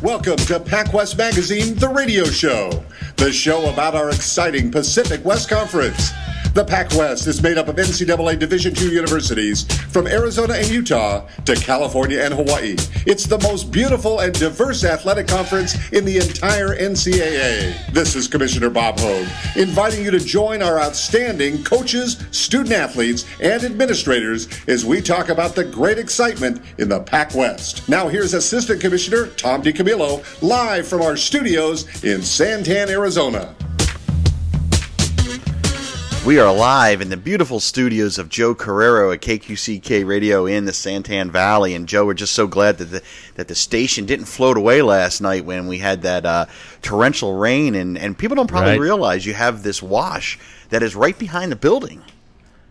Welcome to PacWest Magazine, the radio show. The show about our exciting Pacific West Conference. The PacWest is made up of NCAA Division II universities from Arizona and Utah to California and Hawaii. It's the most beautiful and diverse athletic conference in the entire NCAA. This is Commissioner Bob Hogue, inviting you to join our outstanding coaches, student athletes, and administrators as we talk about the great excitement in the PacWest. Now here's Assistant Commissioner Tom DiCamillo, live from our studios in Santan, Arizona. We are live in the beautiful studios of Joe Carreiro at KQCK Radio in the Santan Valley. And Joe, we're just so glad that the station didn't float away last night when we had that torrential rain. And people don't probably realize you have this wash that is right behind the building.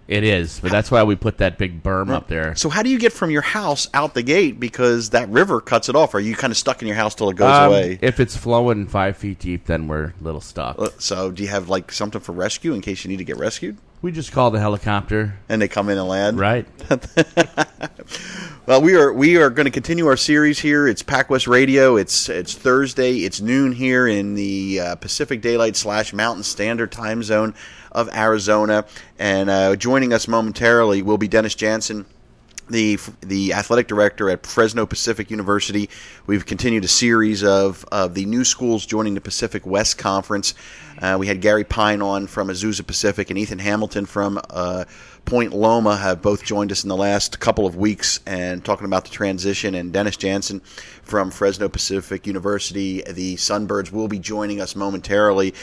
It is, but that's why we put that big berm up there. So how do you get from your house out the gate? Because that river cuts it off. Are you kind of stuck in your house till it goes away? If it's flowing 5 feet deep, then we're a little stuck. So do you have like something for rescue in case you need to get rescued? We just call the helicopter. And they come in and land? Right. Well, we are going to continue our series here. It's PacWest Radio. It's Thursday. It's noon here in the Pacific Daylight / Mountain Standard Time Zone of Arizona. And joining us momentarily will be Dennis Jansen, the athletic director at Fresno Pacific University. We've continued a series of the new schools joining the Pacific West Conference. We had Gary Pine on from Azusa Pacific and Ethan Hamilton from Point Loma have both joined us in the last couple of weeks and talking about the transition. And Dennis Jansen from Fresno Pacific University, the Sunbirds, will be joining us momentarily.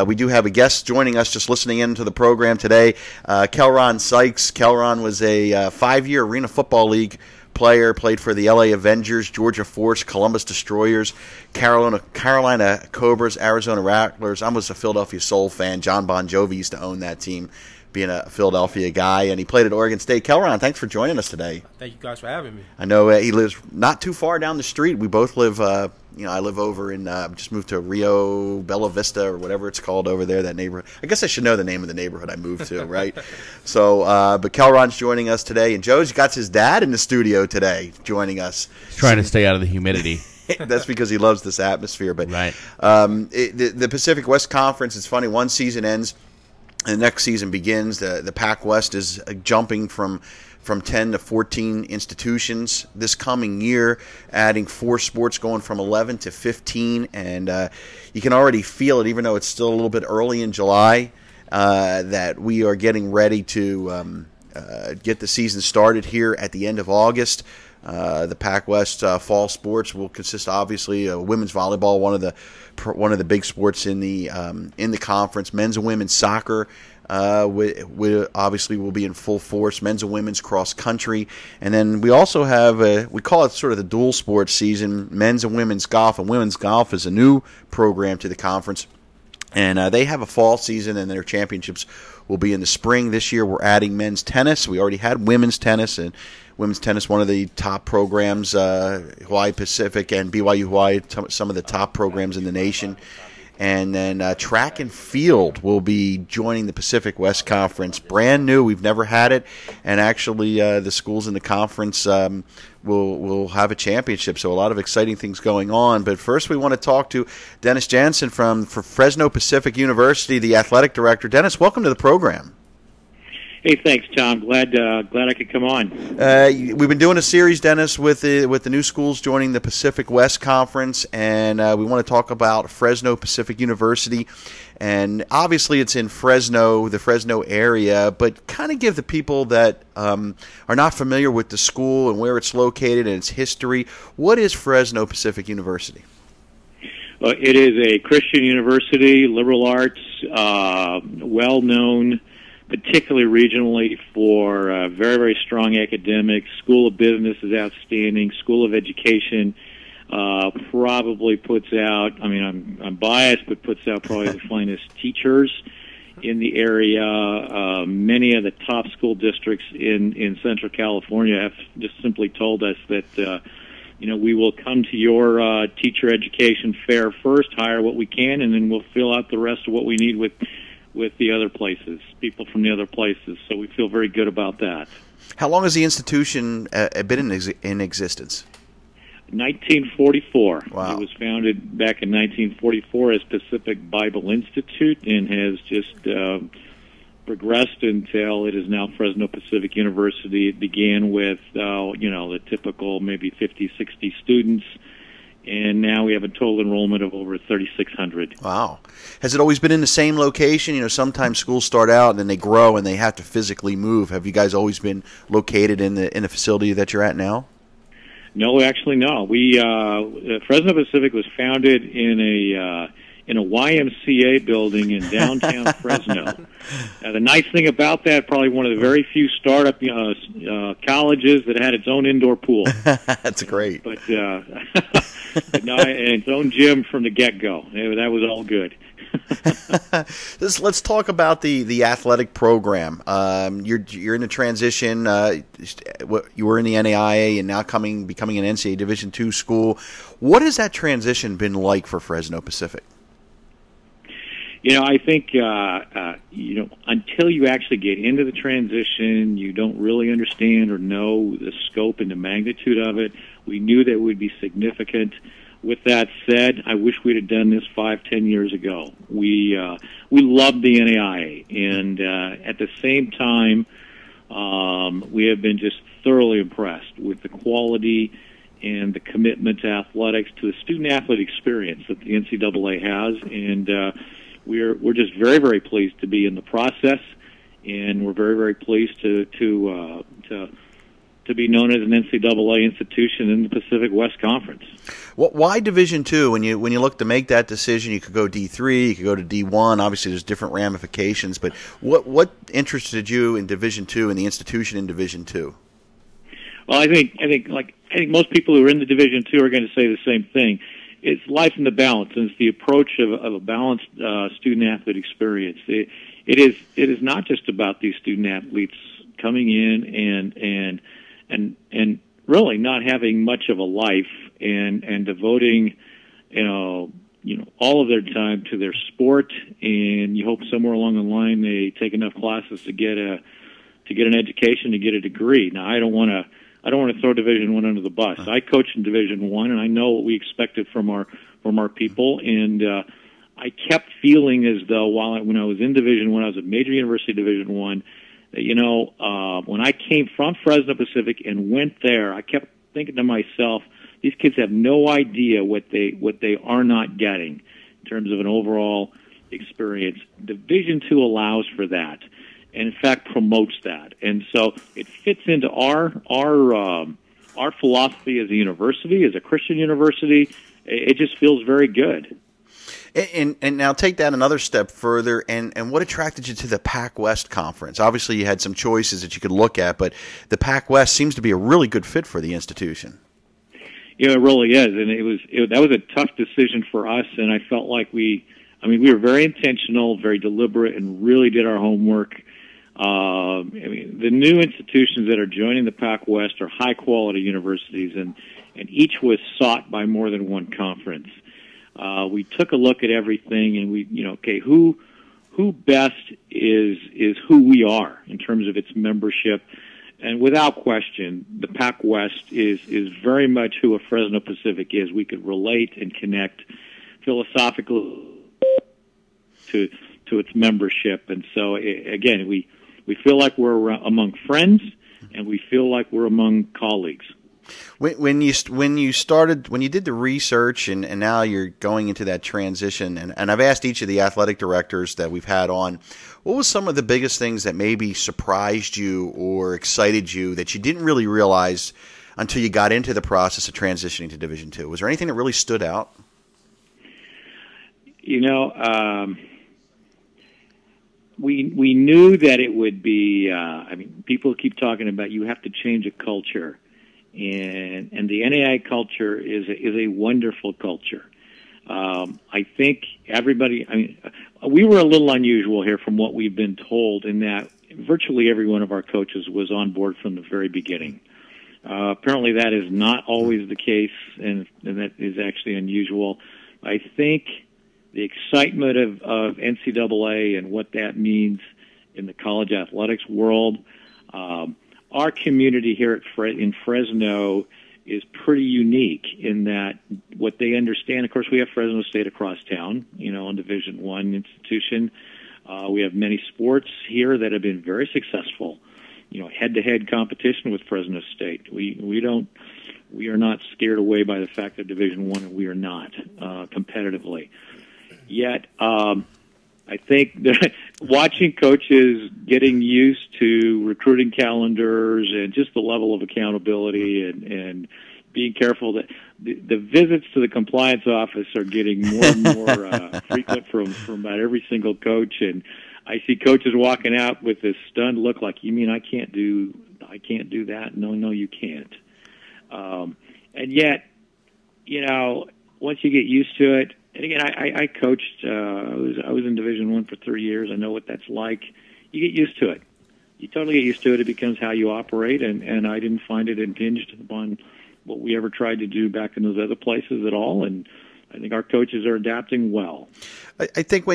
We do have a guest joining us just listening in to the program today, Kelron Sykes. Kelron was a 5-year Arena Football League player, played for the LA Avengers, Georgia Force, Columbus Destroyers, Carolina Cobras, Arizona Rattlers. I was a Philadelphia Soul fan. John Bon Jovi used to own that team, being a Philadelphia guy, and he played at Oregon State. Kelron, thanks for joining us today. Thank you guys for having me. I know he lives not too far down the street. We both live, I live over in, just moved to Rio Bella Vista or whatever it's called over there, that neighborhood. I guess I should know the name of the neighborhood I moved to, right? So, but Kelron's joining us today, and Joe's got his dad in the studio today joining us. He's trying to stay out of the humidity. That's because he loves this atmosphere. But right. The Pacific West Conference, it's funny, one season ends, and the next season begins. The PacWest is jumping from 10 to 14 institutions this coming year, adding 4 sports, going from 11 to 15. And you can already feel it, even though it's still a little bit early in July, that we are getting ready to get the season started here at the end of August. The PacWest fall sports will consist, obviously, of women's volleyball, one of the big sports in the conference. Men's and women's soccer we obviously will be in full force. Men's and women's cross country, and then we also have we call it sort of the dual sports season. Men's and women's golf, and women's golf is a new program to the conference, and they have a fall season, and their championships will be in the spring. This year we're adding men's tennis. We already had women's tennis, and women's tennis, one of the top programs, Hawaii Pacific and BYU Hawaii, some of the top programs in the nation. And then track and field will be joining the Pacific West Conference. Brand new. We've never had it. And actually the schools in the conference will have a championship. So a lot of exciting things going on. But first we want to talk to Dennis Jansen from Fresno Pacific University, the athletic director. Dennis, welcome to the program. Hey, thanks, Tom. Glad I could come on. We've been doing a series, Dennis, with the new schools joining the Pacific West Conference, and we want to talk about Fresno Pacific University. And obviously it's in Fresno, the Fresno area, but kind of give the people that are not familiar with the school and where it's located and its history. What is Fresno Pacific University? It is a Christian university, liberal arts, well-known, particularly regionally, for very, very strong academics. School of Business is outstanding. School of Education probably puts out, I'm biased, but puts out probably the finest teachers in the area. Many of the top school districts in Central California have just simply told us that, we will come to your teacher education fair first, hire what we can, and then we'll fill out the rest of what we need with the other places, people from the other places. So we feel very good about that. How long has the institution been in existence? 1944. Wow. It was founded back in 1944 as Pacific Bible Institute and has just progressed until it is now Fresno Pacific University. It began with, the typical maybe 50, 60 students, and now we have a total enrollment of over 3,600. Wow. Has it always been in the same location? You know, sometimes schools start out and then they grow and they have to physically move. Have you guys always been located in the facility that you're at now? No, actually, no. We Fresno Pacific was founded in a YMCA building in downtown Fresno. The nice thing about that, probably one of the very few startup colleges that had its own indoor pool. That's great. But no, and its own gym from the get-go. That was all good. Let's talk about the athletic program. You're in the transition. You were in the NAIA and now becoming an NCAA Division II school. What has that transition been like for Fresno Pacific? I think until you actually get into the transition, you don't really understand or know the scope and the magnitude of it. We knew that it would be significant. With that said, I wish we'd have done this 5-10 years ago. We loved the NAIA, and at the same time, we have been just thoroughly impressed with the quality and the commitment to athletics, to the student-athlete experience that the NCAA has, and we're just very, very pleased to be in the process, and we're very, very pleased to be known as an NCAA institution in the Pacific West Conference. Why Division II? When you look to make that decision, you could go D3, you could go to D1. Obviously, there's different ramifications. But what interested you in Division II and the institution in Division II? Well, I think most people who are in the Division II are going to say the same thing. It's life in the balance, and it's the approach of a balanced student-athlete experience. It is not just about these student-athletes coming in and really not having much of a life and devoting all of their time to their sport, and you hope somewhere along the line they take enough classes to get an education, to get a degree. Now, I don't want to throw Division I under the bus. I coached in Division I, and I know what we expected from our people. And I kept feeling as though when I was in Division I, I was at major university Division I, that when I came from Fresno Pacific and went there, I kept thinking to myself, these kids have no idea what they are not getting in terms of an overall experience. Division II allows for that, and in fact promotes that, and so it fits into our philosophy as a university, as a Christian university. It just feels very good. And now take that another step further, and what attracted you to the PacWest conference? Obviously, you had some choices that you could look at, but the PacWest seems to be a really good fit for the institution. Yeah, it really is, and that was a tough decision for us, and I felt like we were very intentional, very deliberate, and really did our homework. The new institutions that are joining the PacWest are high-quality universities, and each was sought by more than one conference. We took a look at everything, and who best is who we are in terms of its membership. And without question, the PacWest is very much who a Fresno Pacific is. We could relate and connect philosophically to its membership. And so, again, we feel like we're among friends, and we feel like we're among colleagues. When you did the research and now you're going into that transition, and I've asked each of the athletic directors that we've had on, what was some of the biggest things that maybe surprised you or excited you that you didn't really realize until you got into the process of transitioning to Division II? Was there anything that really stood out? We knew that it would be. People keep talking about you have to change a culture. And the NAI culture is a wonderful culture. I think everybody, we were a little unusual here from what we've been told in that virtually every one of our coaches was on board from the very beginning. Apparently that is not always the case, and that is actually unusual. I think the excitement of NCAA and what that means in the college athletics world, our community here in Fresno is pretty unique in that what they understand. Of course, we have Fresno State across town, a Division I institution. We have many sports here that have been very successful. Head-to-head competition with Fresno State. We are not scared away by the fact that Division I, and we are not competitively. Yet, I think that watching coaches getting used to recruiting calendars and just the level of accountability and being careful that the visits to the compliance office are getting more and more frequent from about every single coach. And I see coaches walking out with this stunned look like, you mean I can't do that? No, you can't. And yet, once you get used to it, and again, I coached. I was in Division I for 3 years. I know what that's like. You get used to it. You totally get used to it. It becomes how you operate, and I didn't find it impinged upon what we ever tried to do back in those other places at all. And I think our coaches are adapting well. I think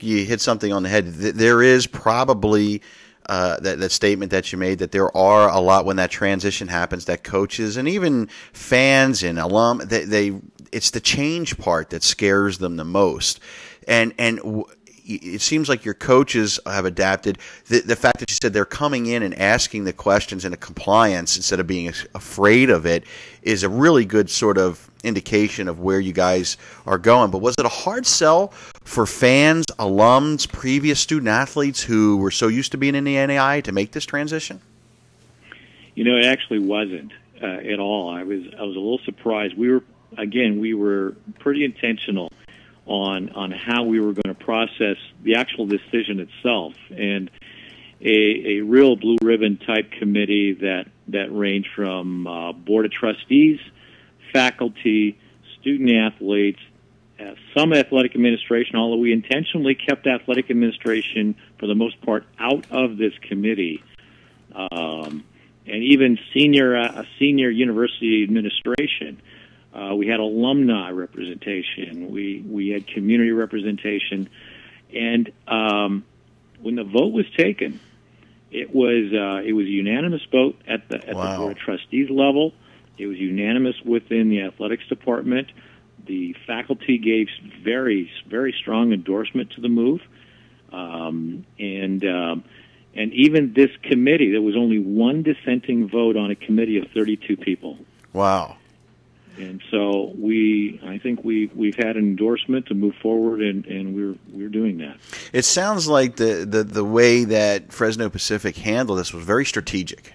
you hit something on the head. There is probably that statement that you made that there are a lot when that transition happens that coaches and even fans and alum it's the change part that scares them the most, and it seems like your coaches have adapted. The fact that you said they're coming in and asking the questions in a compliance instead of being afraid of it is a really good sort of indication of where you guys are going. But was it a hard sell for fans, alums, previous student athletes who were so used to being in the NAI to make this transition? It actually wasn't at all. I was a little surprised. We were pretty intentional on how we were going to process the actual decision itself, and a real blue ribbon type committee that ranged from board of trustees, faculty, student athletes, some athletic administration, although we intentionally kept athletic administration for the most part out of this committee, and even senior university administration. We had alumni representation. We had community representation, and when the vote was taken, it was a unanimous vote at the board of trustees level. It was unanimous within the athletics department. The faculty gave very, very strong endorsement to the move, and even this committee, there was only one dissenting vote on a committee of 32 people. Wow. And so I think we've had an endorsement to move forward, and we're doing that. It sounds like the way that Fresno Pacific handled this was very strategic.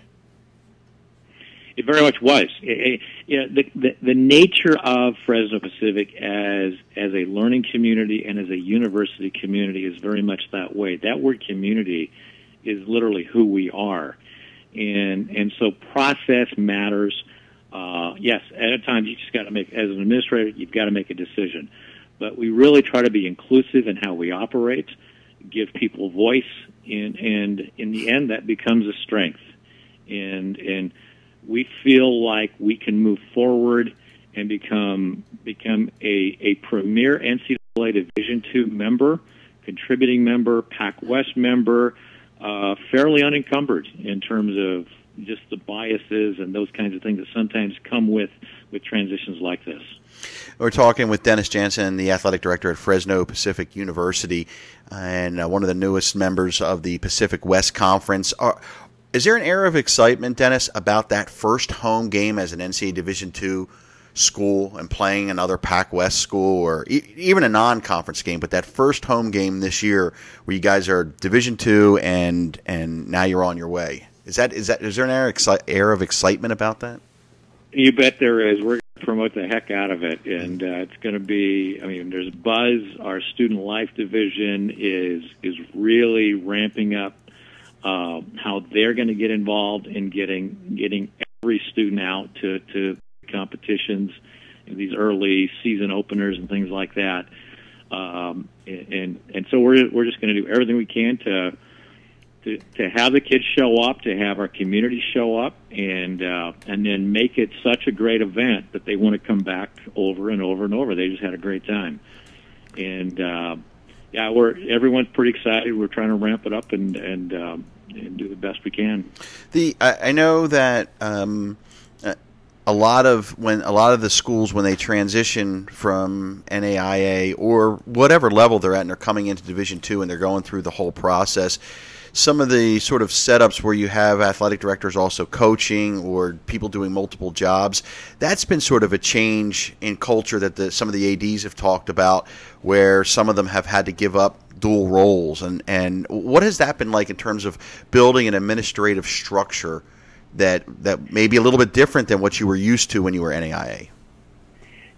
It very much was. The nature of Fresno Pacific as a learning community and as a university community is very much that way. That word community is literally who we are, and so process matters. Yes, at times you just got to make, as an administrator, you've got to make a decision. But we really try to be inclusive in how we operate, give people voice, and in the end, that becomes a strength. And we feel like we can move forward and become a premier NCAA Division II member, contributing member, PacWest member, fairly unencumbered in terms of just the biases and those kinds of things that sometimes come with transitions like this. We're talking with Dennis Jansen, the athletic director at Fresno Pacific University, and one of the newest members of the Pacific West Conference. Is there an air of excitement, Dennis, about that first home game as an NCAA Division II school and playing another PacWest school, or even a non-conference game, but that first home game this year where you guys are Division II and now you're on your way? Is there an air of excitement about that? You bet there is. We're going to promote the heck out of it, and it's going to be. There's buzz. Our student life division is really ramping up how they're going to get involved in getting every student out to competitions, these early season openers and things like that. And so we're just going to do everything we can to have the kids show up, to have our community show up, and then make it such a great event that they want to come back over and over and over. They just had a great time, and everyone's pretty excited. We're trying to ramp it up and do the best we can. I know that a lot of the schools, when they transition from NAIA or whatever level they're at and they're coming into Division II and they're going through the whole process, some of the sort of setups where you have athletic directors also coaching or people doing multiple jobs, that's been sort of a change in culture that some of the ADs have talked about, where some of them have had to give up dual roles. And what has that been like in terms of building an administrative structure that may be a little bit different than what you were used to when you were NAIA?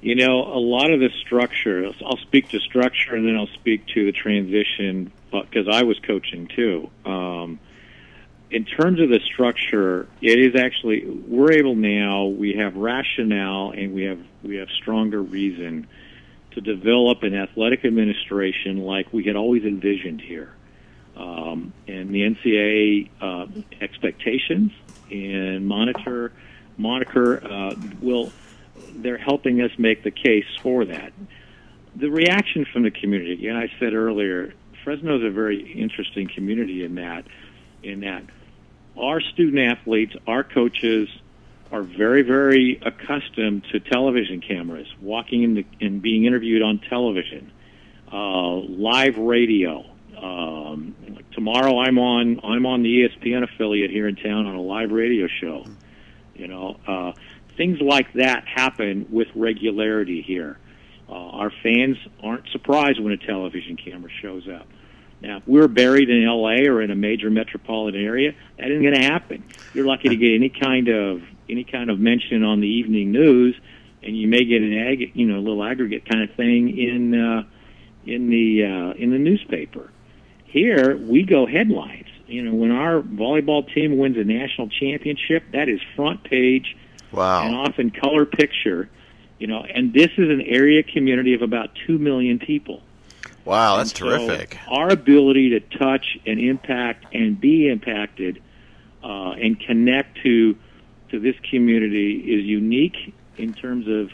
You know, a lot of the structure, I'll speak to structure and then I'll speak to the transition, because I was coaching too. In terms of the structure, it is actually, we're able now, we have rationale and we have stronger reason to develop an athletic administration like we had always envisioned here. And the NCAA expectations and moniker they're helping us make the case for that. The reaction from the community, and I said earlier, Fresno is a very interesting community in that our student athletes, our coaches are very, very accustomed to television cameras, walking in and being interviewed on television, live radio. Tomorrow I'm on the ESPN affiliate here in town on a live radio show. You know, things like that happen with regularity here. Our fans aren't surprised when a television camera shows up. Now, if we're buried in L.A. or in a major metropolitan area, that isn't going to happen. You're lucky to get any kind of mention on the evening news, and you may get a little aggregate kind of thing in the newspaper. Here, we go headlines. You know, when our volleyball team wins a national championship, that is front page. Wow. And often color picture. You know, and this is an area community of about 2 million people. Wow, that's terrific. Our ability to touch and impact and be impacted and connect to this community is unique in terms of,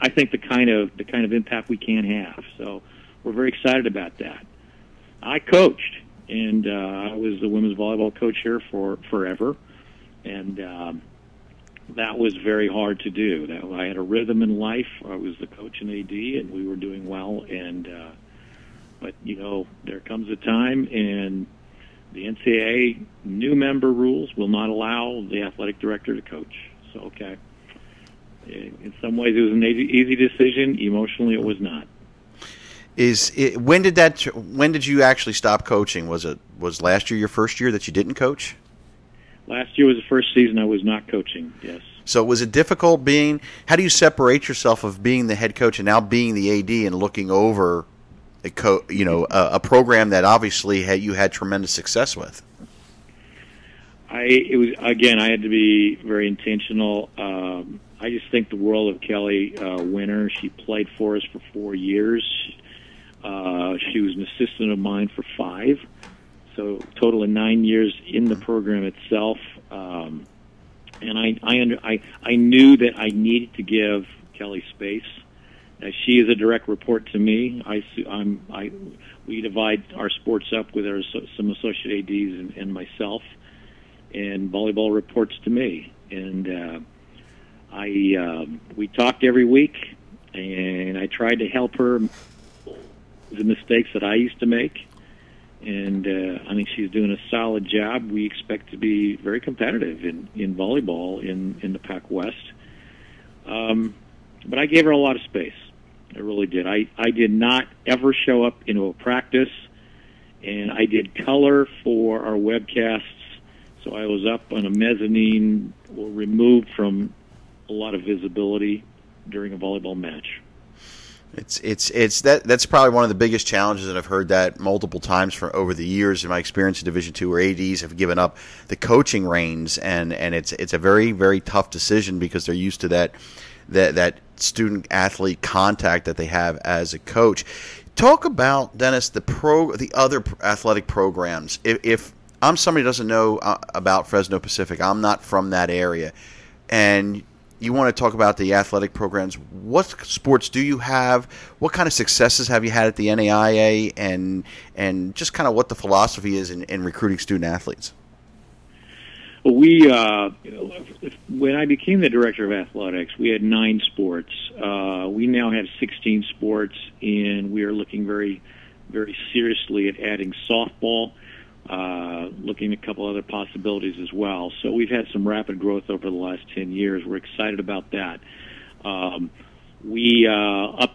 I think the kind of impact we can have. So we're very excited about that. I coached, and I was the women's volleyball coach here for forever, and that was very hard to do. I had a rhythm in life. I was the coach and AD, and we were doing well. But you know, there comes a time, and the NCAA new member rules will not allow the athletic director to coach. So, okay, in some ways it was an easy decision. Emotionally, it was not. When did you actually stop coaching? Was last year your first year that you didn't coach? Last year was the first season I was not coaching, yes. So was it difficult how do you separate yourself of being the head coach and now being the AD and looking over a program that obviously you had tremendous success with? I had to be very intentional. I just think the world of Kelly Winter. She played for us for 4 years. She was an assistant of mine for 5. So total of 9 years in the program itself, and I knew that I needed to give Kelly space. She is a direct report to me. We divide our sports up with some associate ADs and myself, and volleyball reports to me. And we talked every week, and I tried to help her the mistakes that I used to make. And I think she's doing a solid job. We expect to be very competitive in volleyball in the PacWest. But I gave her a lot of space. I really did. I did not ever show up into a practice, and I did color for our webcasts. So I was up on a mezzanine or removed from a lot of visibility during a volleyball match. That's probably one of the biggest challenges, and I've heard that multiple times over the years in my experience in Division II, where ADs have given up the coaching reins, and it's a very, very tough decision because they're used to that student athlete contact that they have as a coach. Talk about, Dennis, the other athletic programs. If I'm somebody who doesn't know about Fresno Pacific, I'm not from that area, and you want to talk about the athletic programs. What sports do you have? What kind of successes have you had at the NAIA, and just kind of what the philosophy is in recruiting student athletes? Well, when I became the director of athletics, we had 9 sports. We now have 16 sports, and we are looking very, very seriously at adding softball, looking at a couple other possibilities as well. So we've had some rapid growth over the last 10 years. We're excited about that. Up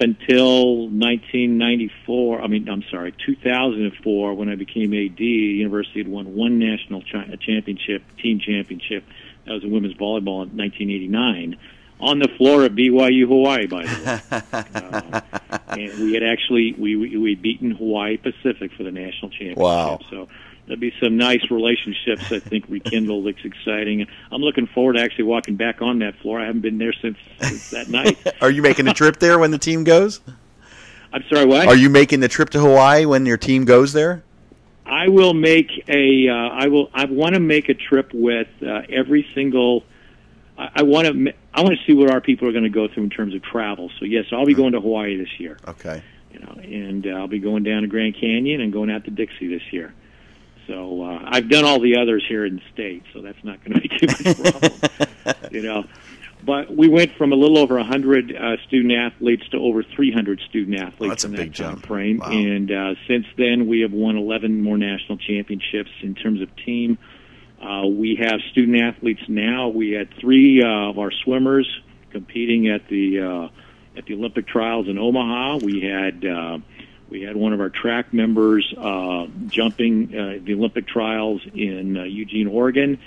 until 2004, when I became AD, the university had won one national championship, team championship. That was in women's volleyball in 1989, on the floor of BYU Hawaii, by the way. And we had actually we'd beaten Hawaii Pacific for the national championship. Wow. So there'll be some nice relationships, I think, rekindled. It's exciting. I'm looking forward to actually walking back on that floor. I haven't been there since that night. Are you making a trip there when the team goes? I'm sorry, what? Are you making the trip to Hawaii when your team goes there? I will make I want to make a trip with every single. I want to see what our people are going to go through in terms of travel. So yes, I'll be going to Hawaii this year. Okay. And I'll be going down to Grand Canyon and going out to Dixie this year. So I've done all the others here in the state, so that's not going to be too much problem. But we went from a little over 100 student athletes to over 300 student athletes in that time frame. Wow. And since then, we have won 11 more national championships in terms of team. We have student athletes now. We had 3 of our swimmers competing at the Olympic trials in Omaha. We had one of our track members jumping the Olympic trials in Eugene, Oregon,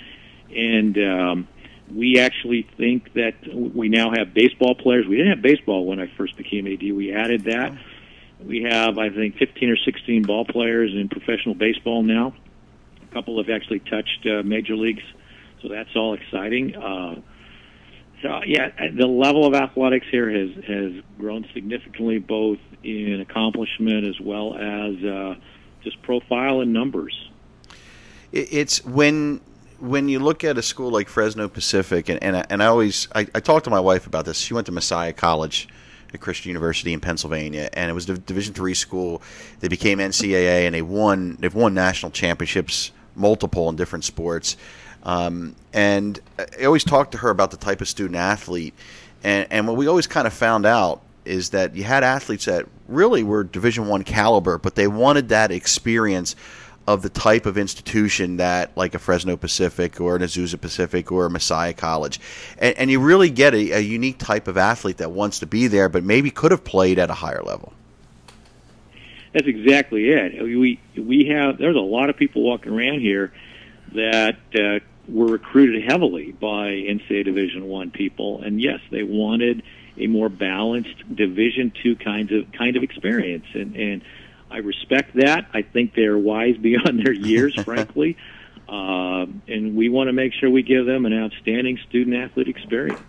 and we actually think that we now have baseball players. We didn't have baseball when I first became AD. We added that. We have, I think, 15 or 16 ball players in professional baseball now. A couple have actually touched major leagues, so that's all exciting. So, yeah, the level of athletics here has grown significantly, both in accomplishment as well as just profile and numbers. It's when you look at a school like Fresno Pacific, and I talk to my wife about this. She went to Messiah College, a Christian university in Pennsylvania, and it was a Division III school. They became NCAA, and they've won national championships, multiple in different sports. And I always talk to her about the type of student athlete, and what we always kind of found out is that you had athletes that really were Division I caliber, but they wanted that experience of the type of institution that, like a Fresno Pacific or an Azusa Pacific or a Messiah College. And you really get a unique type of athlete that wants to be there, but maybe could have played at a higher level. That's exactly it. There's a lot of people walking around here that were recruited heavily by NCAA Division I people, and yes, they wanted a more balanced Division II kind of experience, and I respect that. I think they're wise beyond their years, frankly, and we want to make sure we give them an outstanding student-athlete experience.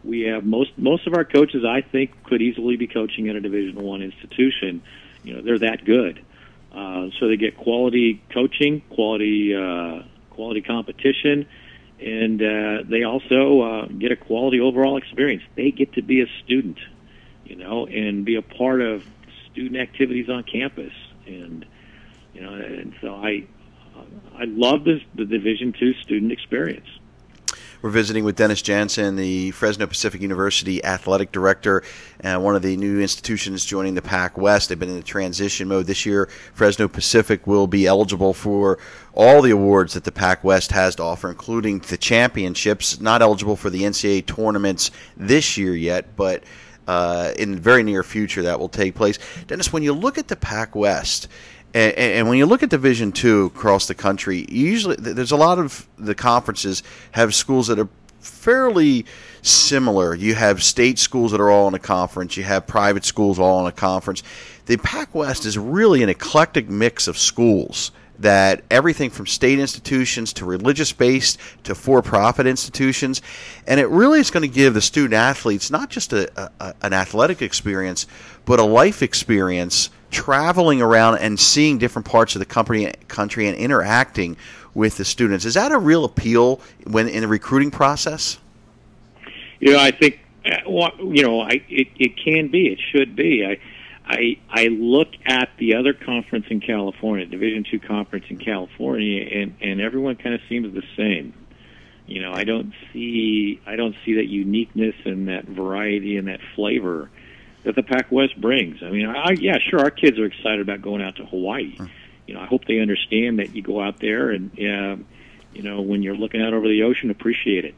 We have most of our coaches, I think, could easily be coaching at a Division I institution. They're that good, so they get quality coaching, quality competition, and they also get a quality overall experience. They get to be a student, and be a part of student activities on campus, and so I love the Division II student experience. We're visiting with Dennis Jansen, the Fresno Pacific University athletic director, and one of the new institutions joining the PacWest. They've been in the transition mode this year. Fresno Pacific will be eligible for all the awards that the PacWest has to offer, including the championships. Not eligible for the NCAA tournaments this year yet, but in the very near future that will take place. Dennis, when you look at the PacWest, and when you look at Division II across the country, usually there's a lot of the conferences have schools that are fairly similar. You have state schools that are all in a conference. You have private schools all in a conference. The PacWest is really an eclectic mix of schools, that everything from state institutions to religious-based to for-profit institutions, and it really is going to give the student athletes not just an athletic experience, but a life experience, traveling around and seeing different parts of the country and interacting with the students. Is that a real appeal when in the recruiting process? I think it can be. It should be. I look at the other conference in California, Division II conference in California, and everyone kind of seems the same. I don't see that uniqueness and that variety and that flavor that the PacWest brings. I mean, yeah, sure, our kids are excited about going out to Hawaii. I hope they understand that you go out there and, when you're looking out over the ocean, appreciate it.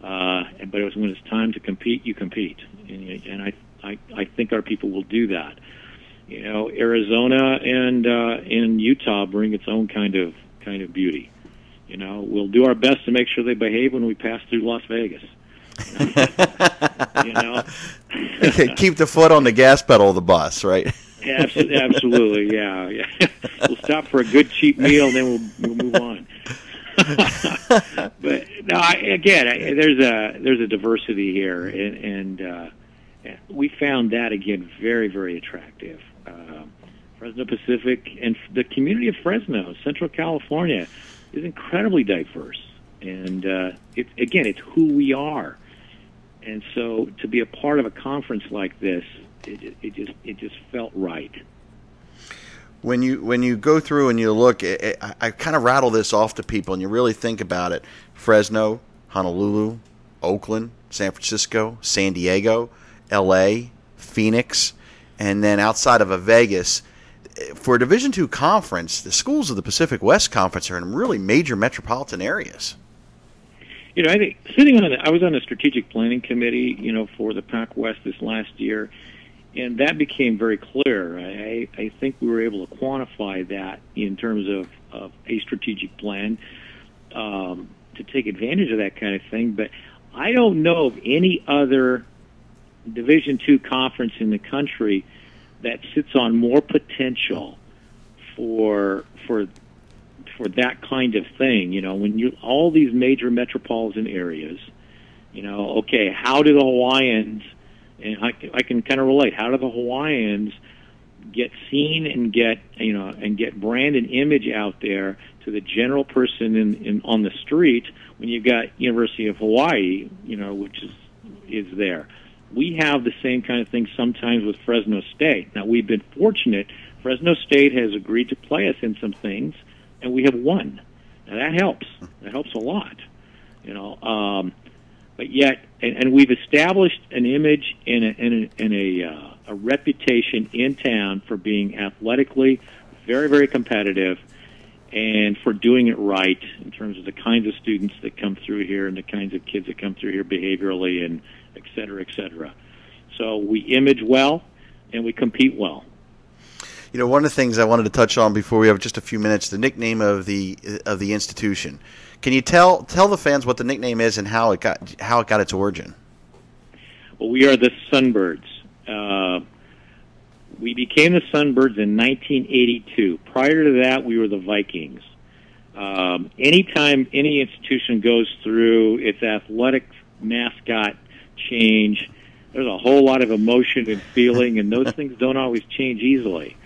But when it's time to compete, you compete. And I think our people will do that. Arizona and Utah bring its own kind of beauty. We'll do our best to make sure they behave when we pass through Las Vegas. Okay, keep the foot on the gas pedal of the bus, right? Absolutely, yeah. We'll stop for a good cheap meal, and then we'll move on. But no, there's a diversity here, and we found that again very, very attractive. Fresno Pacific and the community of Fresno, Central California, is incredibly diverse, and it's who we are. And so to be a part of a conference like this, it just felt right. When you go through and you look, I kind of rattle this off to people, and you really think about it: Fresno, Honolulu, Oakland, San Francisco, San Diego, L.A., Phoenix, and then outside of Vegas. For a Division II conference, the schools of the Pacific West Conference are in really major metropolitan areas. I think I was on the strategic planning committee, for the PacWest this last year, and that became very clear. I think we were able to quantify that in terms of a strategic plan to take advantage of that kind of thing. But I don't know of any other Division II conference in the country that sits on more potential for that kind of thing. When all these major metropolitan areas, okay, how do the Hawaiians, and I can kind of relate, how do the Hawaiians get seen and get brand and image out there to the general person on the street when you've got University of Hawaii, which is there. We have the same kind of thing sometimes with Fresno State. Now, we've been fortunate. Fresno State has agreed to play us in some things, and we have won. Now, that helps. That helps a lot. But yet, and we've established an image and a reputation in town for being athletically very, very competitive and for doing it right in terms of the kinds of students that come through here and the kinds of kids that come through here behaviorally and et cetera, et cetera. So we image well and we compete well. One of the things I wanted to touch on before we have just a few minutes, the nickname of the institution. Can you tell the fans what the nickname is and how it got its origin? Well, we are the Sunbirds. We became the Sunbirds in 1982. Prior to that, we were the Vikings. Anytime any institution goes through its athletic mascot change, there's a whole lot of emotion and feeling, and those things don't always change easily.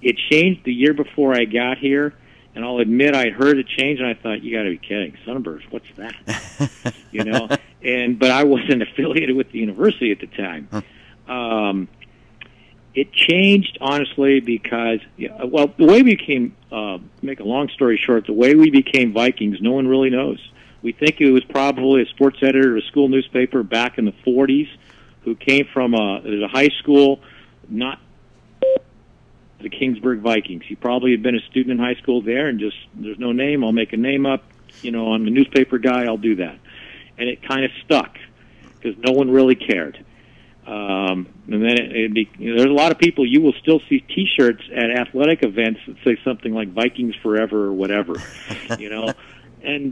It changed the year before I got here, and I'll admit I heard it change, and I thought, you got to be kidding, Sunbirds, what's that? But I wasn't affiliated with the university at the time. It changed, honestly, because, the way we became, make a long story short, the way we became Vikings, no one really knows. We think it was probably a sports editor of a school newspaper back in the 40s who came from a high school, not the Kingsburg Vikings. He probably had been a student in high school there and just, there's no name, I'll make a name up. I'm a newspaper guy, I'll do that. And it kind of stuck because no one really cared. And then there's a lot of people, you will still see T-shirts at athletic events that say something like Vikings Forever or whatever, And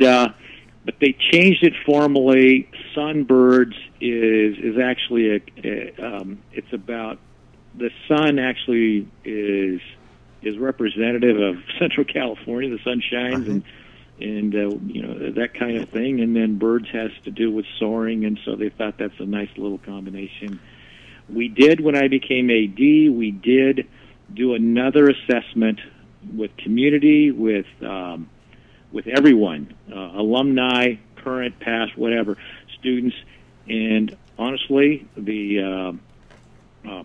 but they changed it formally. Sunbirds is actually it's about the sun. Actually, is representative of Central California. The sun shines and that kind of thing. And then birds has to do with soaring, and so they thought that's a nice little combination. We did, when I became AD, we did do another assessment with community, with everyone, alumni, current, past, whatever, students, and honestly, the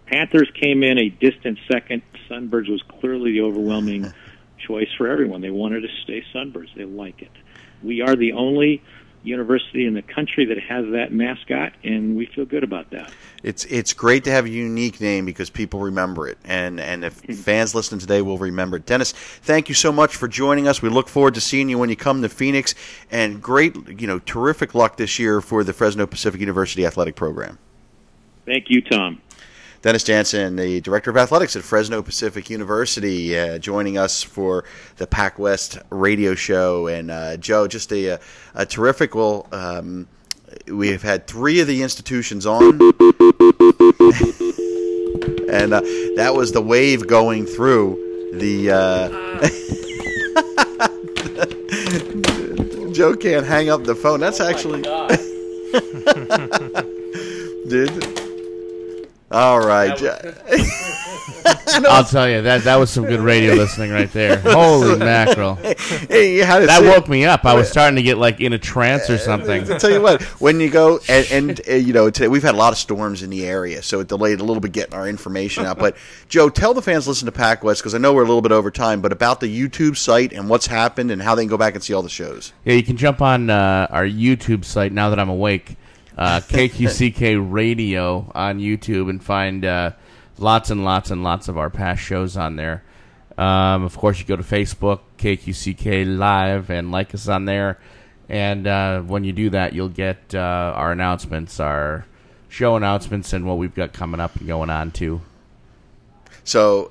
Panthers came in a distant second. Sunbirds was clearly the overwhelming choice for everyone. They wanted to stay Sunbirds. They like it. we are the only university in the country that has that mascot, and we feel good about that. It's great to have a unique name because people remember it, and if fans listening today will remember it. Dennis, thank you so much for joining us. We look forward to seeing you when you come to Phoenix, and terrific luck this year for the Fresno Pacific University athletic program. Thank you, Tom. Dennis Jansen, the Director of Athletics at Fresno Pacific University, joining us for the PacWest radio show. And, Joe, just a terrific, we have had 3 of the institutions on, and that was the wave going through the Joe can't hang up the phone. That's actually... Dude. All right. I'll tell you, that was some good radio listening right there. Holy mackerel. Hey, that woke me up. I was starting to get in a trance or something. I'll tell you what, when you go, and today we've had a lot of storms in the area, so it delayed a little bit getting our information out. But, Joe, tell the fans listen to PacWest, because I know we're a little bit over time, but about the YouTube site and what's happened and how they can go back and see all the shows. Yeah, you can jump on our YouTube site now that I'm awake. KQCK Radio on YouTube and find lots and lots and lots of our past shows on there. Of course, you go to Facebook, KQCK Live, and like us on there. And when you do that, you'll get our announcements, our show announcements, and what we've got coming up and going on, too. So,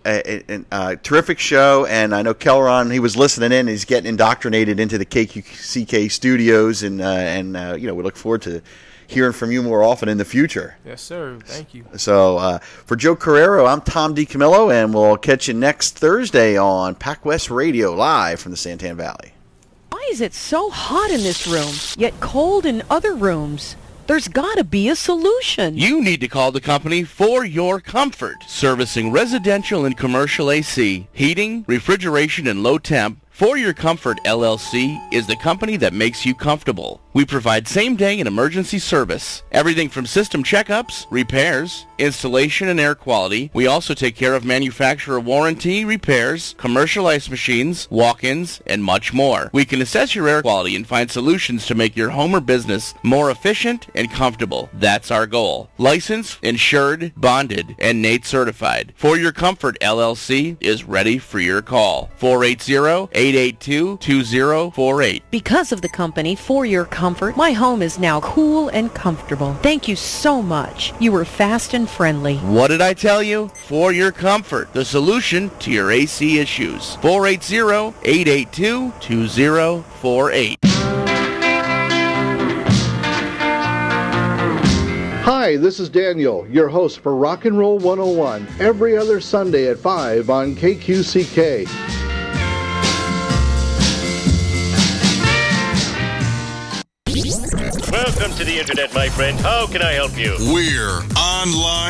terrific show, and I know Kelleron, he was listening in, he's getting indoctrinated into the KQCK studios, and we look forward to hearing from you more often in the future. Yes, sir. Thank you. So, for Joe Carreiro, I'm Tom DiCamillo, and we'll catch you next Thursday on PacWest Radio, live from the Santan Valley. Why is it so hot in this room, yet cold in other rooms? There's got to be a solution. You need to call the company For Your Comfort, servicing residential and commercial AC, heating, refrigeration, and low temp. For Your Comfort, LLC is the company that makes you comfortable. We provide same-day and emergency service. Everything from system checkups, repairs, installation, and air quality. We also take care of manufacturer warranty, repairs, commercial ice machines, walk-ins, and much more. We can assess your air quality and find solutions to make your home or business more efficient and comfortable. That's our goal. Licensed, insured, bonded, and NATE certified. For Your Comfort, LLC is ready for your call. 480-882-2048. Because of the company For Your Comfort, my home is now cool and comfortable. Thank you so much. You were fast and friendly. What did I tell you? For Your Comfort, the solution to your AC issues. 480-882-2048. Hi, this is Daniel, your host for Rock and Roll 101, every other Sunday at 5 on KQCK. Welcome to the Internet, my friend. How can I help you? We're online.